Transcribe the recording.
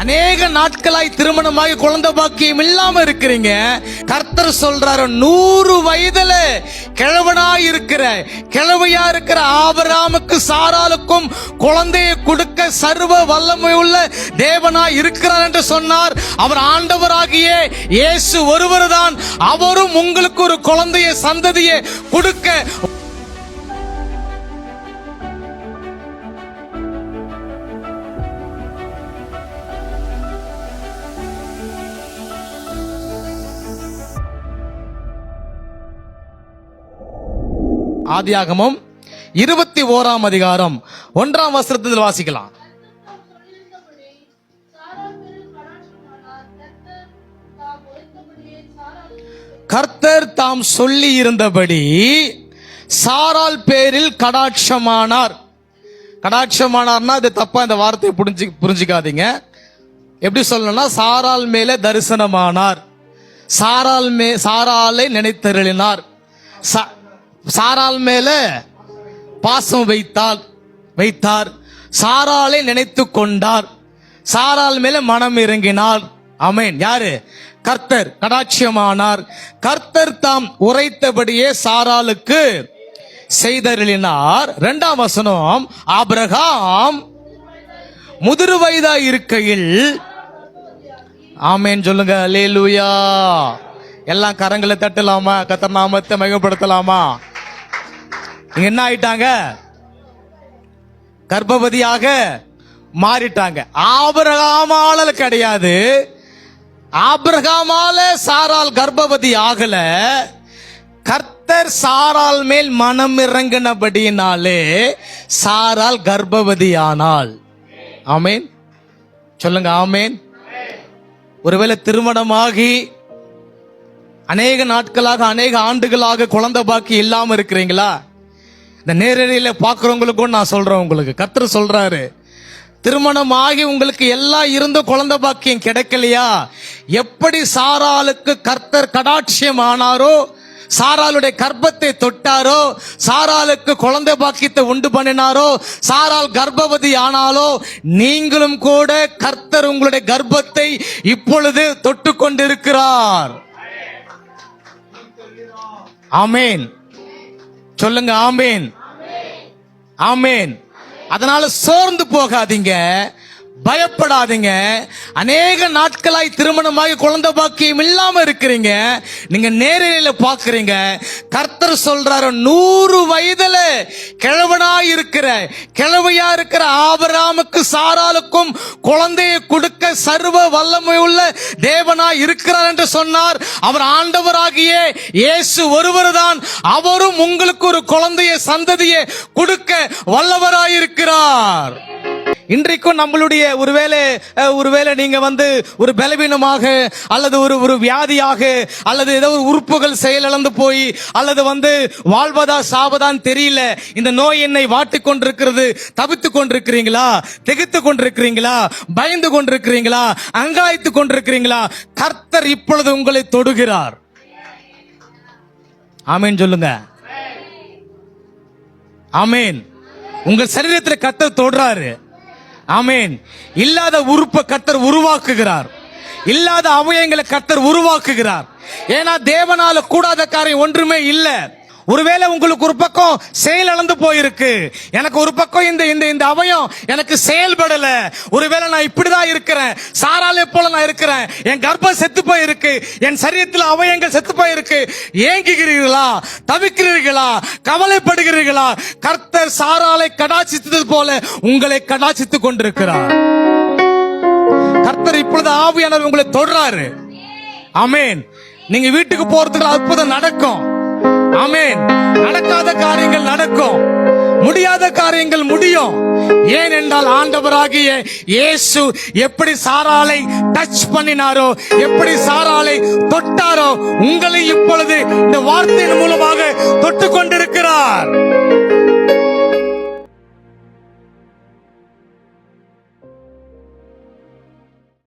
அநேக நாட்களாய் திருமணமாகி குழந்தை பாக்கியம் இல்லாம இருக்கிறீங்க. கர்த்தர் சொல்றாரு, 100 வயதுல கிழவனாய் இருக்கிற கிழவையா இருக்கிற ஆபிரகாமுக்கு சாராளுக்கும் குழந்தையை கொடுக்க சர்வ வல்லமை உள்ள தேவனாய் இருக்கிறார் என்று சொன்னார். அவர் ஆண்டவராகிய இயேசு ஒருவர் தான். அவரும் உங்களுக்கு ஒரு குழந்தையை சந்ததியை கொடுக்க ஆதியாகமம் 21ஆம் அதிகாரம் 1ஆம் வசனத்தில் வாசிக்கலாம். கர்த்தர் தாம் சொல்லி இருந்தபடி சாராள் பேரில் கடாட்சமானார். கடாட்சமானார்னா இது தப்பா இந்த வார்த்தையை புரிஞ்சுக்காதீங்க. எப்படி சொல்லணும்னா, சாராள் மேலே தரிசனமானார், சாராளை நினைத்தருளினார், சாராள் மேல பாசம் வைத்தார், சாராளை நினைத்து கொண்டார், சாராள் மேல மனம் இறங்கினார். ஆமென். யாரு? கர்த்தர் கடாட்சியமானார். கர்த்தர் தாம் உரைத்தபடியே சாராளுக்கு செய்தருளினார். 2ஆம் வசனம், ஆபிரகாம் முதிர் வயதாய் இருக்கையில். ஆமென் சொல்லுங்க. அல்லேலூயா. எல்லாம் கரங்களை தட்டலாமா? கர்த்தர் நாமத்தை மகிமைப்படுத்தலாமா? என்ன ஆயிட்டாங்க? கர்ப்பவதியாக மாறிட்டாங்க. ஆபிரகாமால கிடையாது, ஆபிரகாமால சாராள் கர்ப்பவதி ஆகல. கர்த்தர் சாராள் மேல் மனம் இறங்கினபடியினாலே சாராள் கர்ப்பவதியானாள். ஆமேன் சொல்லுங்க. ஆமேன். ஒருவேளை திருமணமாகி அநேக நாட்களாக அநேக ஆண்டுகளாக குழந்தை பாக்கி இல்லாம இருக்கிறீங்களா? இந்த நேரடியில பாக்குறவங்களுக்கும் நான் சொல்றேன், உங்களுக்கு கர்த்தர் சொல்றாரு, திருமணமாகி உங்களுக்கு எல்லாம் இருந்த குழந்தை பாக்கியம் கிடைக்கலையா? எப்படி சாராளுக்கு கர்த்தர் கடாட்சியம் ஆனாரோ, சாராளுடைய கர்ப்பத்தை தொட்டாரோ, சாராளுக்கு குழந்தை பாக்கியத்தை உண்டு பண்ணினாரோ, சாராள் கர்ப்பவதி ஆனாலோ, நீங்களும் கூட கர்த்தர் உங்களுடைய கர்ப்பத்தை இப்பொழுது தொட்டு கொண்டிருக்கிறார். ஆமேன் சொல்லுங்க. ஆமேன். ஆமேன். அதனால சோர்ந்து போகாதீங்க, பயப்படாதீங்க. அநேக நாட்களாய் திருமணமாகி குழந்தை பாக்கியம் இல்லாம இருக்கிறீங்க. நீங்க நேரில பாக்குறீங்க. கர்த்தர் சொல்றாரு, 100 வயதுல கிழவனாய் இருக்கிற கிழவையா இருக்கிற ஆபிரகாமுக்கு சாராளுக்கும் குழந்தையை கொடுக்க சர்வ வல்லமை உள்ள தேவனாய் இருக்கிறார் என்று சொன்னார். அவர் ஆண்டவராகிய இயேசு ஒருவர் தான். அவரும் உங்களுக்கு ஒரு குழந்தையை சந்ததியை கொடுக்க வல்லவராயிருக்கிறார். இன்றைக்கும் நம்மளுடைய ஒருவேளை நீங்க ஒரு பலவீனமாக அல்லது ஒரு வியாதியாக அல்லது ஏதோ ஒரு உறுப்புகள் செயலிழந்து போய் அல்லது வாழ்வதா சாவதான் தெரியல, இந்த நோய் என்னை வாட்டிக் கொண்டிருக்கிறது, தவித்துக் கொண்டிருக்கிறீங்களா? திகைத்துக் கொண்டிருக்கிறீங்களா? பயந்து கொண்டிருக்கிறீங்களா? அங்காய்த்து கொண்டிருக்கிறீங்களா? கர்த்தர் இப்பொழுது உங்களை தொடுகிறார். ஆமேன் சொல்லுங்க. ஆமேன். உங்கள் சரீரத்தில் கர்த்தர் தொடுறாரு. ஆமேன். இல்லாத உறுப்பை கர்த்தர் உருவாக்குகிறார், இல்லாத அவயங்களை கர்த்தர் உருவாக்குகிறார். ஏன்னா தேவனால கூடாத காரியம் ஒன்றுமே இல்லை. ஒருவேளை உங்களுக்கு ஒரு பக்கம் செயல் இழந்து போயிருக்கு, எனக்கு ஒரு பக்கம் இந்த அவயம் எனக்கு செயல்படல, ஒருவேளை நான் இப்படிதான் இருக்கிறேன், சாராளை போல நான் இருக்கிறேன், என் கர்ப்பம் செத்து போயிருக்கு, என் சரீரத்தில் அவயங்கள் செத்து போயிருக்கு, ஏங்குகிறீர்களா? தவிக்கிறீர்களா? கவலைப்படுகிறீர்களா? கர்த்தர் சாராளை கடாட்சித்தது போல உங்களை கடாட்சித்துக் கொண்டிருக்கிறார். கர்த்தர் இப்பொழுது ஆவியானவர் உங்களை தொடுறாரு. ஆமேன். நீங்க வீட்டுக்கு போறதுக்கு அற்புதம் நடக்கும். ஆமென். நடக்காத காரியங்கள் நடக்கும், முடியாத காரியங்கள் முடியும். ஏனென்றால் ஆண்டவராகிய இயேசு எப்படி சாராளை டச் பண்ணினாரோ, எப்படி சாராளை தொட்டாரோ, உங்களை இப்பொழுது இந்த வார்த்தையின் மூலமாக தொட்டு கொண்டிருக்கிறார்.